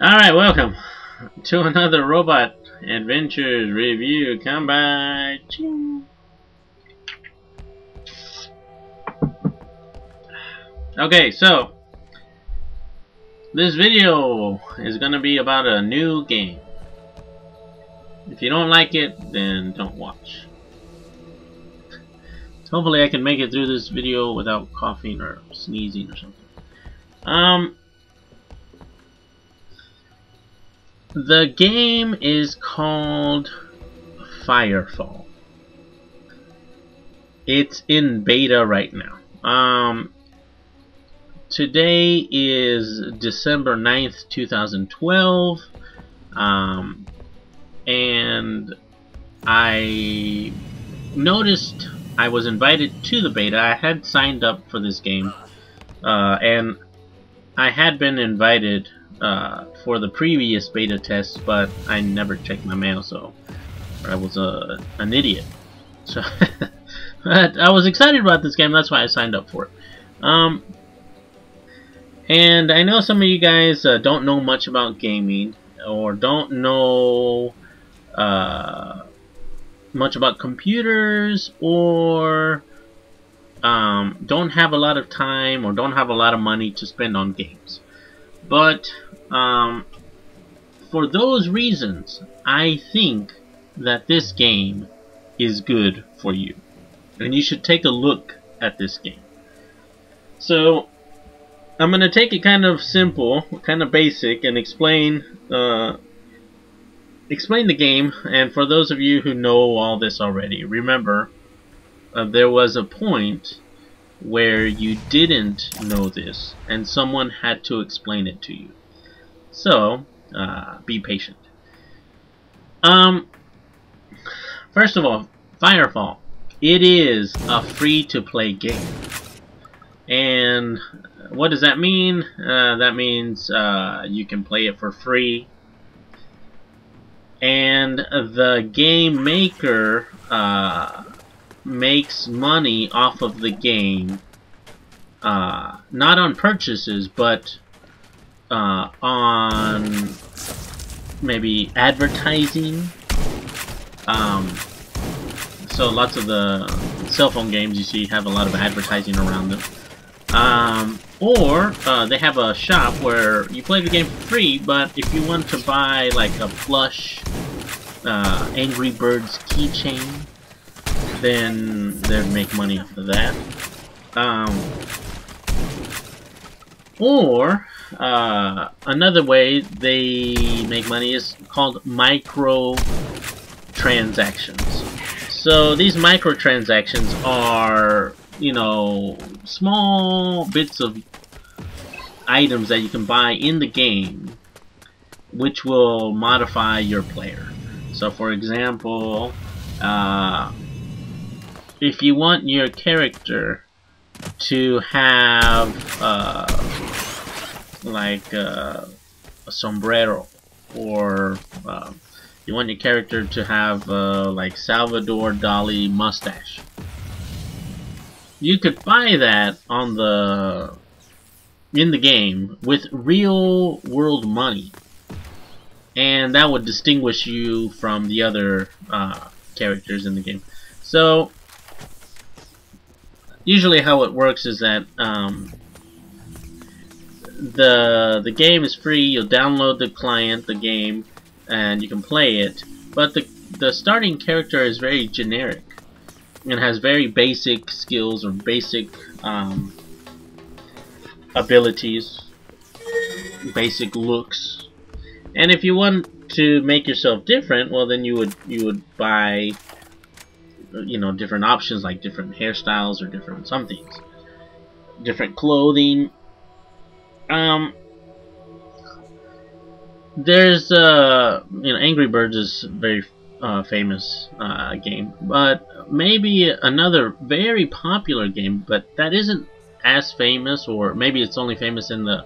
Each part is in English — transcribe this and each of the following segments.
Alright, welcome to another Robot Adventures review. Come by. Okay, so this video is going to be about a new game. If you don't like it, then don't watch. Hopefully I can make it through this video without coughing or sneezing or something. The game is called FireFall. It's in beta right now. Today is December 9th, 2012. And I noticed I was invited to the beta. I had signed up for this game. And I had been invited for the previous beta test, but I never checked my mail, so I was an idiot. So, but I was excited about this game. That's why I signed up for it. And I know some of you guys don't know much about gaming, or don't know much about computers, or don't have a lot of time, or don't have a lot of money to spend on games. But for those reasons, I think that this game is good for you, and you should take a look at this game. So I'm gonna take it kind of simple, kind of basic, and explain the game. And for those of you who know all this already, remember there was a point where you didn't know this, and someone had to explain it to you. So, be patient. First of all, FireFall. It is a free-to-play game. And what does that mean? That means you can play it for free. And the game maker makes money off of the game, not on purchases, but on maybe advertising. So lots of the cell phone games you see have a lot of advertising around them. Or they have a shop where you play the game for free, but if you want to buy like a plush Angry Birds keychain, then they'd make money off of that. Or another way they make money is called microtransactions. So these microtransactions are, you know, small bits of items that you can buy in the game, which will modify your player. So for example, if you want your character to have like a sombrero, or you want your character to have like Salvador Dali mustache, you could buy that on in the game with real world money, and that would distinguish you from the other characters in the game. So usually how it works is that the game is free. You'll download the client, the game, and you can play it, but the starting character is very generic and has very basic skills or basic abilities, basic looks. And if you want to make yourself different, well, then you would buy, you know, different options, like different hairstyles or different somethings, different clothing. There's you know, Angry Birds is a very famous game, but maybe another very popular game, but that isn't as famous, or maybe it's only famous in the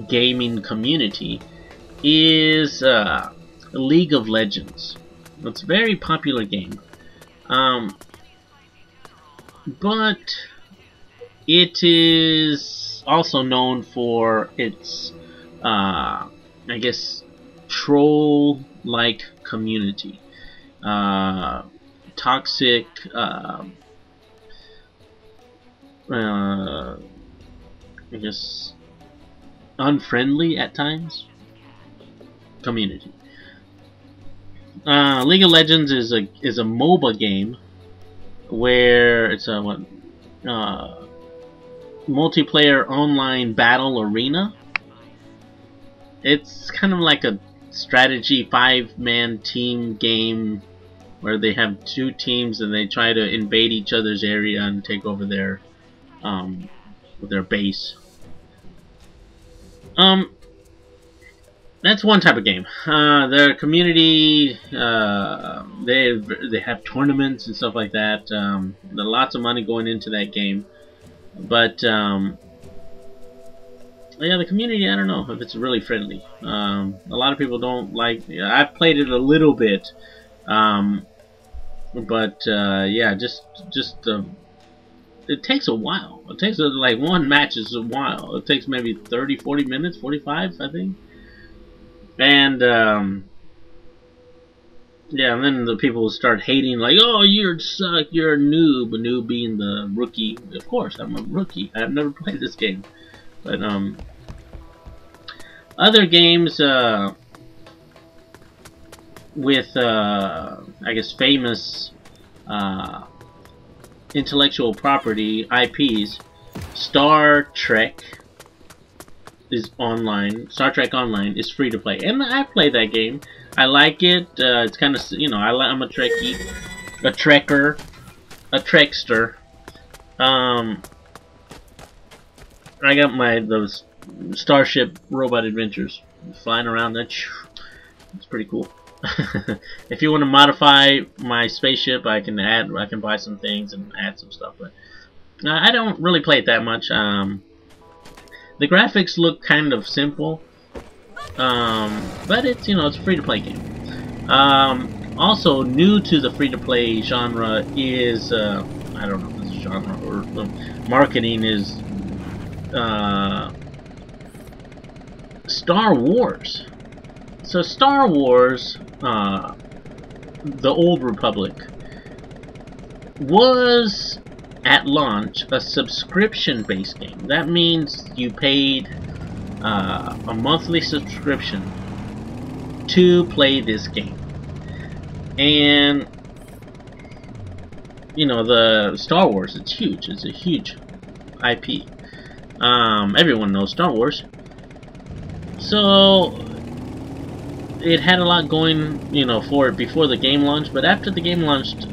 gaming community, is League of Legends. It's a very popular game, but it is also known for its I guess, troll-like community. Toxic, I guess, unfriendly at times community. League of Legends is a MOBA game where it's a multiplayer online battle arena. It's kind of like a strategy 5-man team game where they have 2 teams and they try to invade each other's area and take over their base. That's one type of game. Their community, they have tournaments and stuff like that. There's lots of money going into that game, but yeah, the community, I don't know if it's really friendly. A lot of people don't like. I've played it a little bit, but yeah, just it takes a while. It takes like one match is a while. It takes maybe 30, 40 minutes, 45, I think. And yeah, and then the people will start hating, like, oh, you suck, you're a noob. A noob being the rookie. Of course, I'm a rookie. I've never played this game. But other games with I guess famous intellectual property IPs, Star Trek is online. Star Trek Online is free to play, and I play that game. I like it. It's kind of, you know, I'm a Trekkie, a Trekker, a Trekster. I got those Starship Robot Adventures flying around. It's pretty cool. If you want to modify my spaceship, I can buy some things and add some stuff, but I don't really play it that much. The graphics look kind of simple, but it's, you know, it's a free-to-play game. Also, new to the free-to-play genre is I don't know if it's a genre or the marketing is Star Wars. So Star Wars, the Old Republic, was at launch a subscription-based game. That means you paid a monthly subscription to play this game. And you know, the Star Wars, it's huge. It's a huge IP. Everyone knows Star Wars. So it had a lot going, you know, for it before the game launched, but after the game launched,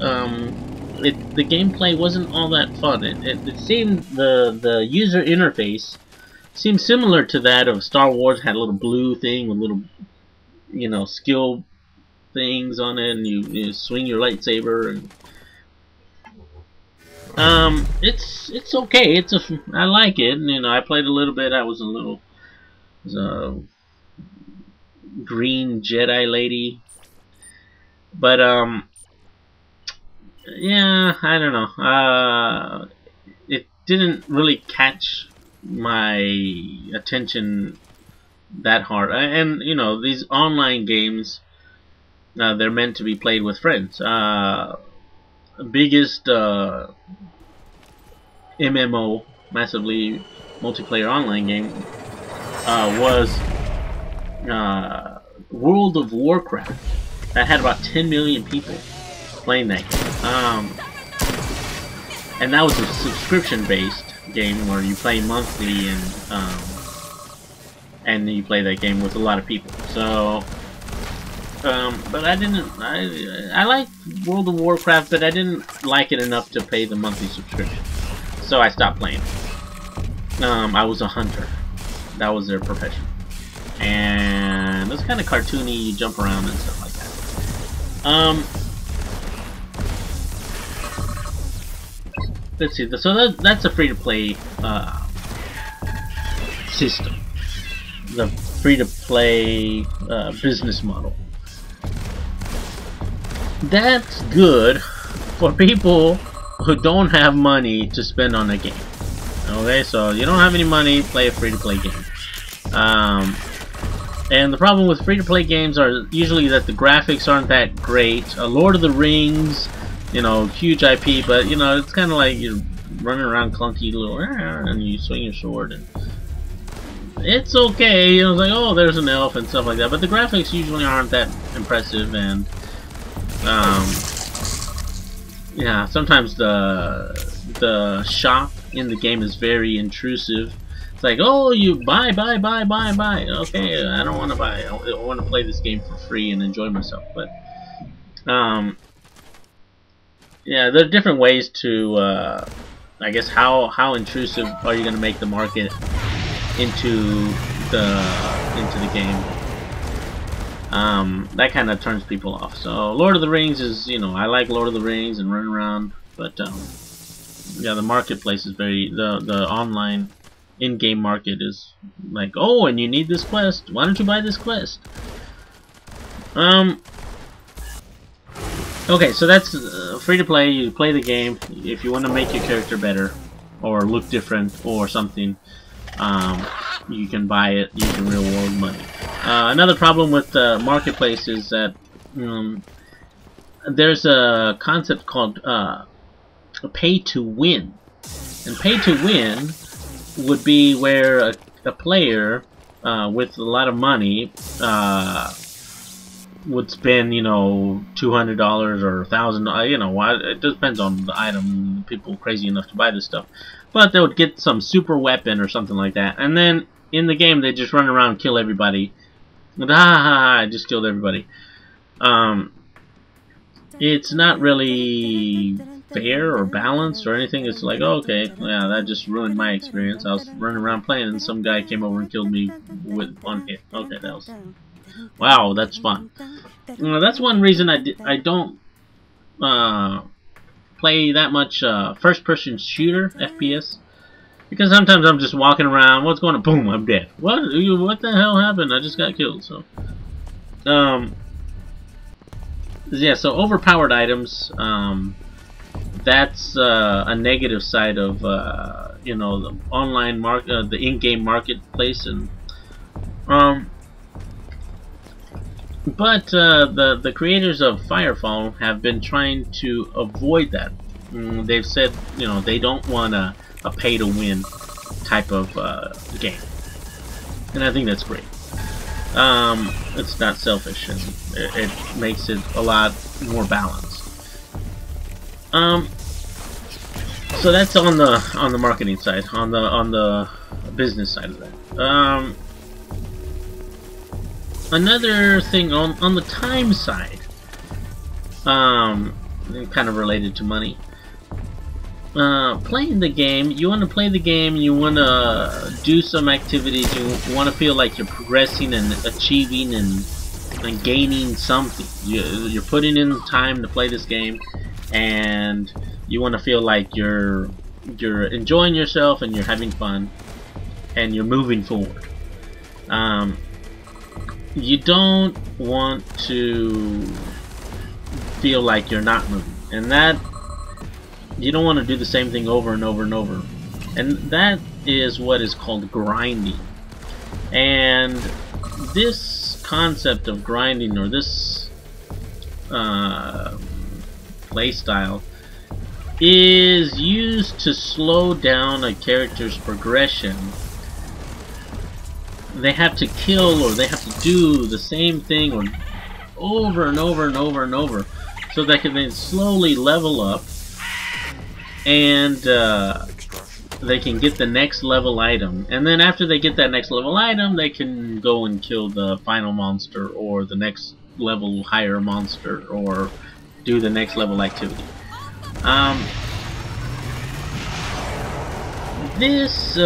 the gameplay wasn't all that fun. It seemed the user interface seemed similar to that of Star Wars. It had a little blue thing with little, you know, skill things on it, and you swing your lightsaber. And, it's okay. I like it. You know, I played a little bit. I was a green Jedi lady, but yeah, I don't know. It didn't really catch my attention that hard. And you know, these online games, they're meant to be played with friends. Biggest MMO, massively multiplayer online game, was World of Warcraft. That had about 10 million people playing that game. And that was a subscription-based game where you play monthly, and you play that game with a lot of people. So, but I liked World of Warcraft, but I didn't like it enough to pay the monthly subscription. So I stopped playing. I was a hunter. That was their profession. And it's kind of cartoony, you jump around and stuff like that. Let's see, so that's a free-to-play system. The free-to-play business model. That's good for people who don't have money to spend on a game. Okay, so you don't have any money, play a free-to-play game. And the problem with free-to-play games are usually that the graphics aren't that great. Lord of the Rings, you know, huge IP, but you know, it's kind of like you're running around clunky little, and you swing your sword, and it's okay. You know, it's like, oh, there's an elf and stuff like that. But the graphics usually aren't that impressive, and yeah, sometimes the shop in the game is very intrusive. It's like, oh, you buy. Okay, I don't want to buy. I want to play this game for free and enjoy myself. But yeah, there are different ways to, I guess, how intrusive are you going to make the market into the game? That kind of turns people off. So Lord of the Rings is, you know, I like Lord of the Rings and running around, but yeah, the marketplace is very the online in-game market is like, oh, and you need this quest. Why don't you buy this quest? Okay, so that's free to play. You play the game. If you want to make your character better or look different or something, you can buy it. You can reward money. Another problem with the marketplace is that there's a concept called pay to win, and pay to win would be where a player with a lot of money would spend, you know, $200 or $1,000. You know, it depends on the item. People crazy enough to buy this stuff, but they would get some super weapon or something like that, and then in the game they just run around and kill everybody. And, I just killed everybody. It's not really fair or balanced or anything. It's like, oh, okay, yeah, that just ruined my experience. I was running around playing and some guy came over and killed me with one hit. Okay, that was, wow, that's fun. That's one reason I don't play that much first-person shooter FPS, because sometimes I'm just walking around, what's going on? Boom, I'm dead. What the hell happened? I just got killed. So yeah, so overpowered items, that's a negative side of you know, the online market, the in-game marketplace, and but the creators of FireFall have been trying to avoid that. They've said, you know, they don't want a pay-to-win type of game, and I think that's great. It's not selfish, and it makes it a lot more balanced. So that's on the marketing side, on the business side of that. Another thing on the time side, kind of related to money. Playing the game, you want to play the game, you want to do some activities, you want to feel like you're progressing and achieving and gaining something. You're putting in time to play this game, and you want to feel like you're enjoying yourself and you're having fun and you're moving forward. You don't want to feel like you're not moving, and that you don't want to do the same thing over and over and over, and that is what is called grinding. And this concept of grinding, or this play style, is used to slow down a character's progression. They have to kill, or they have to do the same thing or over and over and over and over, so they can then slowly level up, and they can get the next level item. And then after they get that next level item, they can go and kill the final monster, or the next level higher monster, or do the next level activity. This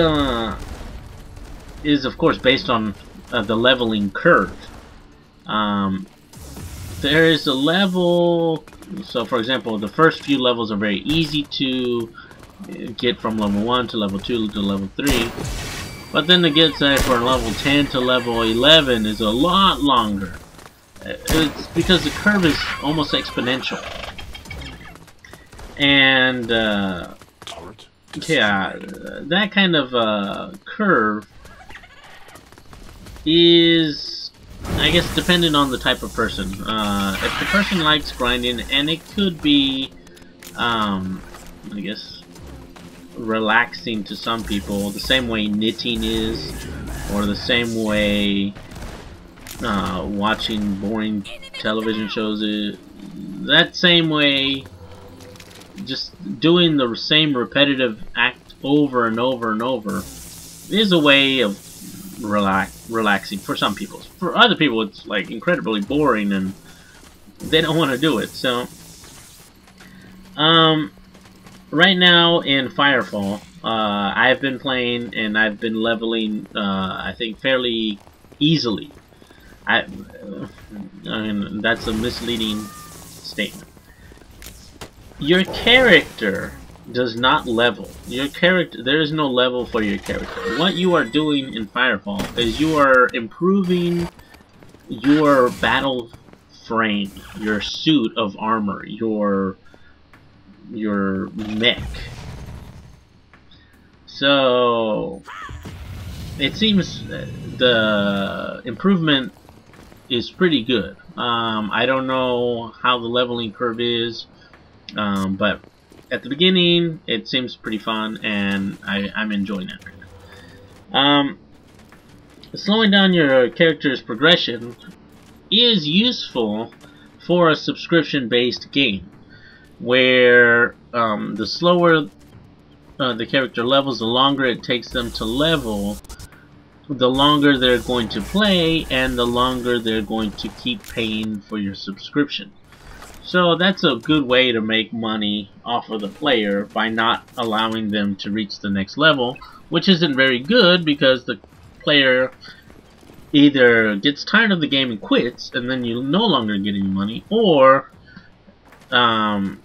is of course based on the leveling curve. There is a level, so for example, the first few levels are very easy to get, from level 1 to level 2 to level 3, but then to get from level 10 to level 11 is a lot longer. It's because the curve is almost exponential, and yeah, that kind of curve is I guess depending on the type of person. If the person likes grinding, and it could be, I guess, relaxing to some people, the same way knitting is, or the same way watching boring television shows is. That same way, just doing the same repetitive act over and over and over is a way of relaxing for some people. For other people, it's like incredibly boring and they don't want to do it. So, right now in FireFall, I've been playing and I've been leveling, I think, fairly easily. I mean, that's a misleading statement. Your character does not level. Your character, there is no level for your character. What you are doing in FireFall is you are improving your battle frame, your suit of armor, your mech. So it seems the improvement is pretty good. I don't know how the leveling curve is, but at the beginning it seems pretty fun, and I'm enjoying it right now. Slowing down your character's progression is useful for a subscription-based game, where the slower the character levels, the longer it takes them to level, the longer they're going to play, and the longer they're going to keep paying for your subscription. So that's a good way to make money off of the player by not allowing them to reach the next level, which isn't very good because the player either gets tired of the game and quits, and then you no longer get any money, or the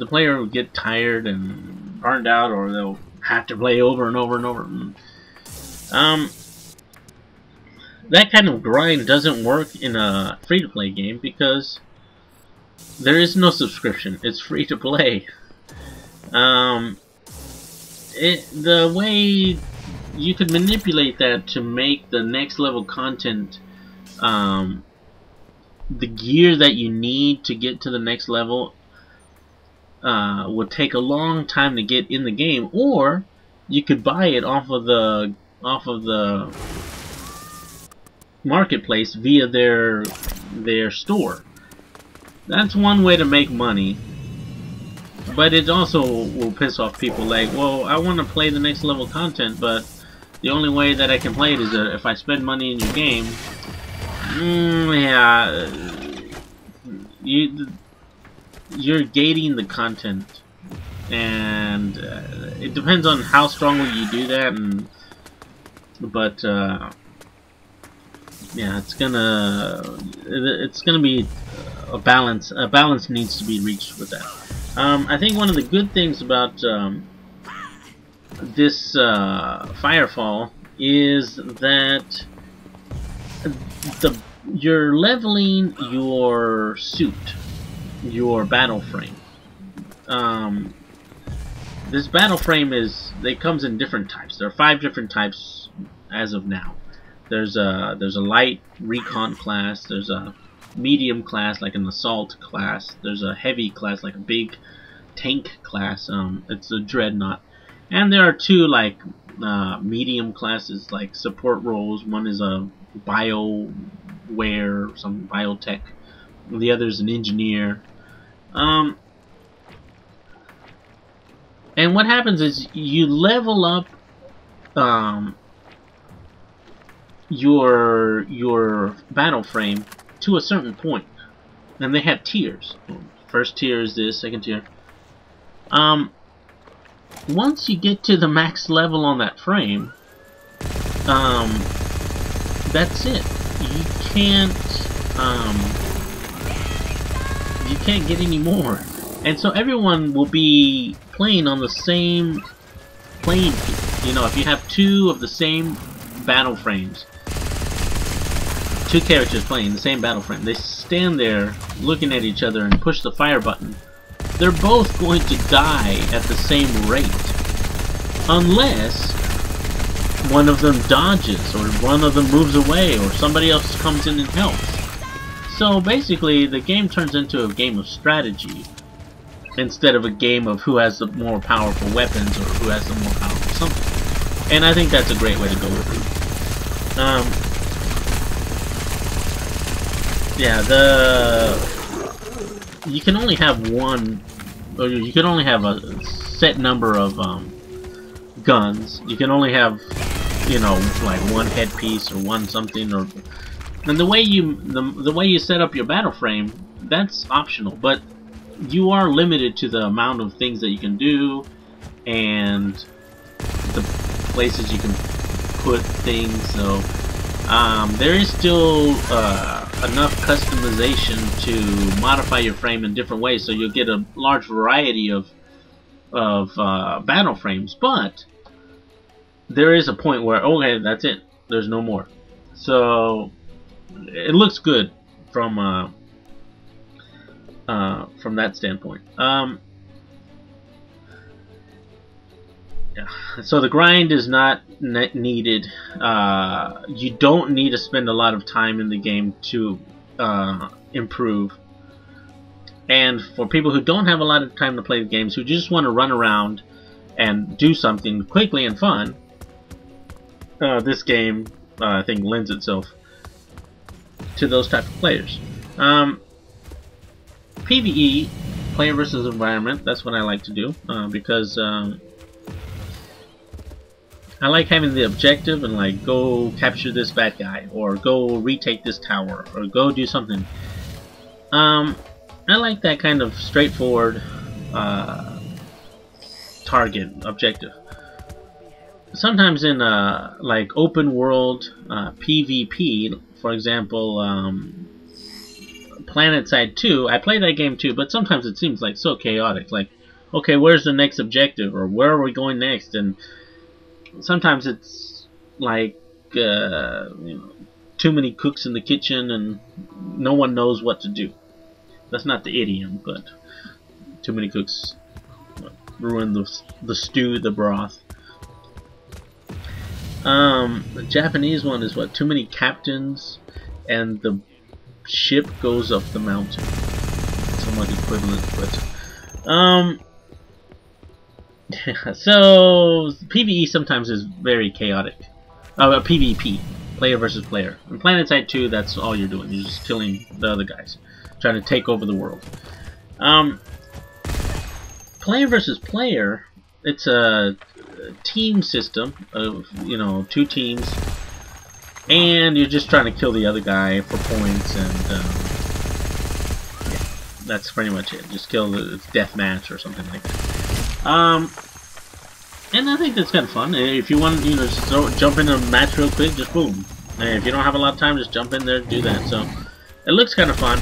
player will get tired and burned out, or they'll have to play over and over and over. That kind of grind doesn't work in a free-to-play game because there is no subscription. It's free to play. The way you could manipulate that to make the next level content, the gear that you need to get to the next level would take a long time to get in the game, or you could buy it off of the marketplace via their store. That's one way to make money, but it also will piss off people like, well, I want to play the next level content, but the only way that I can play it is if I spend money in your game. Yeah, you're gating the content, and it depends on how strongly you do that, but yeah, it's gonna be a balance. A balance needs to be reached with that. I think one of the good things about this FireFall is that you're leveling your suit, your battle frame. This battle frame comes in different types. There are 5 different types as of now. There's a light recon class. There's a medium class, like an assault class. There's a heavy class, like a big tank class. It's a dreadnought. And there are 2 like medium classes, like support roles. One is a bioware, some biotech. The other is an engineer. And what happens is you level up your battle frame to a certain point, and they have tiers. First tier is this, second tier. Once you get to the max level on that frame, that's it. You can't get any more, and so everyone will be playing on the same playing field. You know, if you have 2 of the same battle frames, 2 characters playing the same battle frame, they stand there looking at each other and push the fire button, they're both going to die at the same rate, unless one of them dodges, or one of them moves away, or somebody else comes in and helps. So basically, the game turns into a game of strategy instead of a game of who has the more powerful weapons or who has the more powerful something. And I think that's a great way to go with it. Yeah, you can only have one, or you can only have a set number of guns. You can only have, you know, like one headpiece or one something, or and the way you set up your battle frame, that's optional, but you are limited to the amount of things that you can do and the places you can put things. So there is still enough customization to modify your frame in different ways, so you'll get a large variety of battle frames. But there is a point where, okay, that's it. There's no more. So it looks good from that standpoint. Yeah. So the grind is not needed. You don't need to spend a lot of time in the game to improve. And for people who don't have a lot of time to play the games, who just want to run around and do something quickly and fun, this game I think lends itself to those type of players. PvE, player versus environment, that's what I like to do, because I like having the objective and like go capture this bad guy, or go retake this tower, or go do something. I like that kind of straightforward target objective. Sometimes in like open world PvP, for example, PlanetSide 2, I play that game too, but sometimes it seems like so chaotic. Like, okay, where's the next objective, or where are we going next? And sometimes it's like you know, too many cooks in the kitchen and no one knows what to do. That's not the idiom, but too many cooks ruin the stew, the broth. The Japanese one is what? Too many captains and the ship goes up the mountain. Somewhat equivalent, but yeah, so PvE sometimes is very chaotic. PvP, player versus player. In PlanetSide 2, that's all you're doing. You're just killing the other guys, trying to take over the world. Player versus player, it's a team system of, you know, 2 teams, and you're just trying to kill the other guy for points, and yeah, that's pretty much it. Just kill the death match or something like that. And I think that's kind of fun. If you want, you know, just jump in a match real quick, just boom. And if you don't have a lot of time, just jump in there and do that. So it looks kind of fun.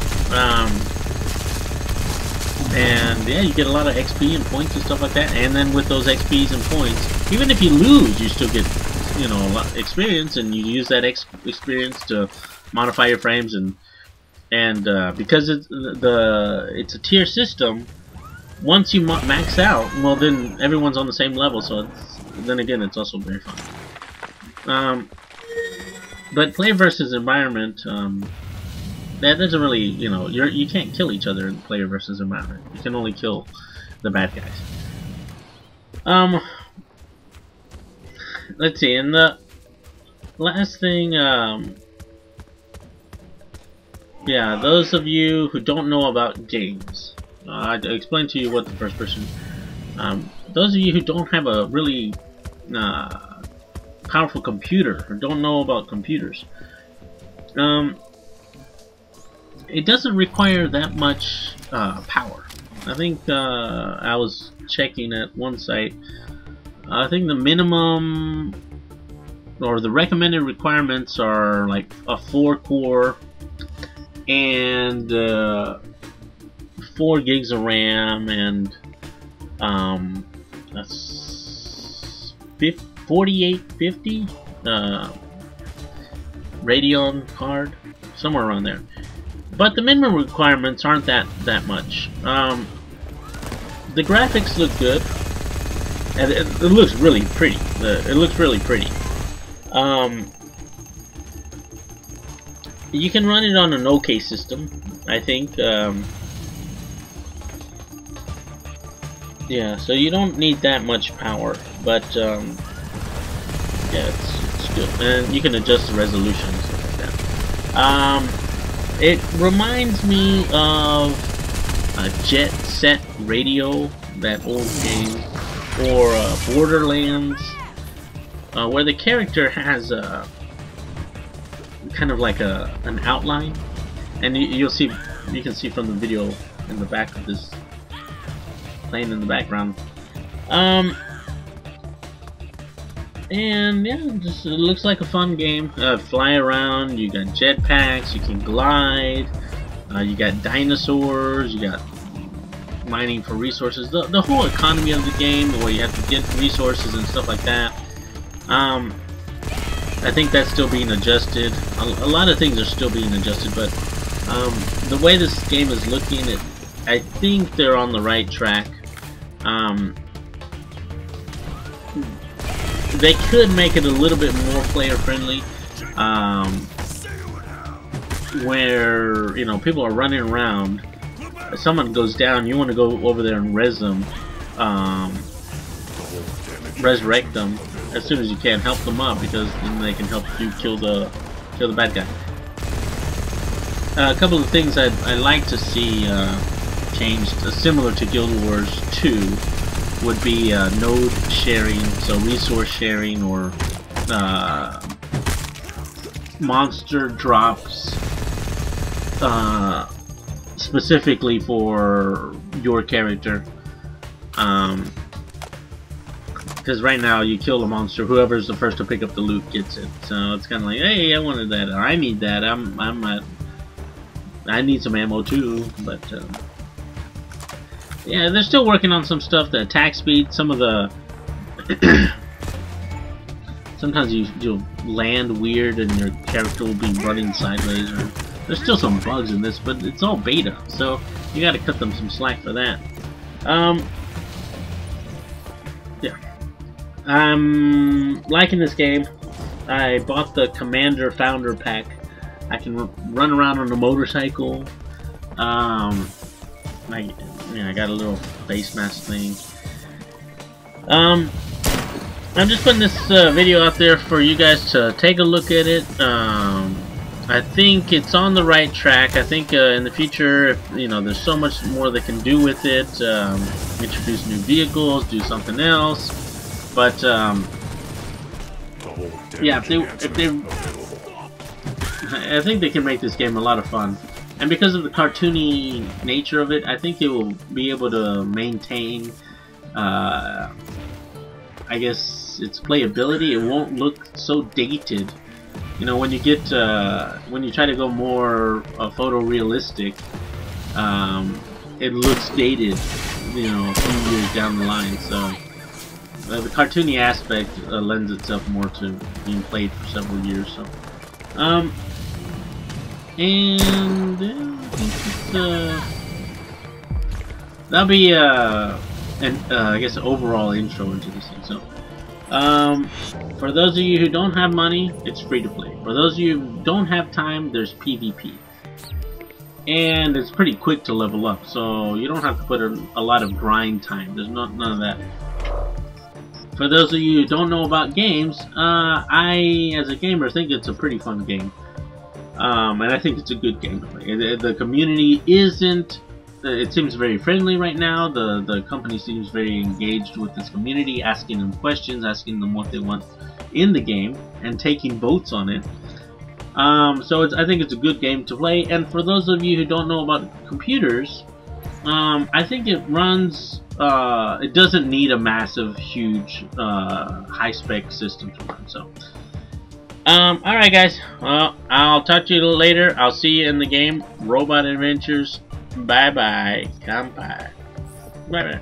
And yeah, you get a lot of XP and points and stuff like that. And then with those XPs and points, even if you lose, you still get, you know, a lot of experience, and you use that experience to modify your frames. And because it's a tier system, once you max out, well, then everyone's on the same level. So then again, it's also very fun. But player versus environment, that doesn't really, you know, you can't kill each other in player versus environment. You can only kill the bad guys. Let's see, and the last thing, yeah, those of you who don't know about games, I explained to you what the first person. Those of you who don't have a really powerful computer, or don't know about computers, it doesn't require that much power. I think I was checking at one site. I think the minimum or the recommended requirements are like a 4-core and 4 gigs of RAM and that's 4850 Radeon card, somewhere around there. But the minimum requirements aren't that much. The graphics look good, and it looks really pretty. It looks really pretty. You can run it on an OK system, I think. Yeah, so you don't need that much power, but yeah, it's good, and you can adjust the resolution and stuff like that. It reminds me of a Jet Set Radio, that old game, or Borderlands, where the character has a kind of like an outline, and you can see from the video in the back of this playing in the background. And yeah, it looks like a fun game. Fly around, you got jetpacks, you can glide, you got dinosaurs, you got mining for resources. The whole economy of the game, where you have to get resources and stuff like that. I think that's still being adjusted. A lot of things are still being adjusted, but the way this game is looking, I think they're on the right track. They could make it a little bit more player friendly, where, you know, people are running around. If someone goes down, you want to go over there and resurrect them as soon as you can, help them up, because then they can help you kill the bad guy. A couple of things I'd like to see changed, similar to Guild Wars 2, would be node sharing, so resource sharing, or monster drops specifically for your character. Because right now you kill a monster, whoever's the first to pick up the loot gets it. So it's kind of like, hey, I wanted that, or I need that. I need some ammo too, but yeah, they're still working on some stuff. The attack speed, some of the sometimes you'll land weird and your character will be running sideways. Or there's still some bugs in this, but it's all beta, so you got to cut them some slack for that. Yeah, I'm liking this game. I bought the Commander Founder Pack. I can run around on a motorcycle. I got a little face mask thing. I'm just putting this video out there for you guys to take a look at it. I think it's on the right track. I think in the future, if, you know, there's so much more they can do with it. Introduce new vehicles, do something else. But yeah, if they I think they can make this game a lot of fun. And because of the cartoony nature of it, I think it will be able to maintain, I guess, its playability. It won't look so dated. You know, when you get, when you try to go more photorealistic, it looks dated, you know, a few years down the line. So the cartoony aspect lends itself more to being played for several years. So, and I think that'll be I guess an overall intro into this thing. So for those of you who don't have money, it's free to play. For those of you who don't have time, there's PvP, and it's pretty quick to level up, so you don't have to put a lot of grind time. There's none of that. For those of you who don't know about games, I, as a gamer, think it's a pretty fun game. And I think it's a good game to play. The community isn't, it seems very friendly right now. The company seems very engaged with this community, asking them questions, asking them what they want in the game, and taking votes on it. So I think it's a good game to play. And for those of you who don't know about computers, I think it runs, it doesn't need a massive, huge, high-spec system to run. So alright guys, well, I'll talk to you later. I'll see you in the game. Robot Adventures. Bye bye. Kampai. Bye bye.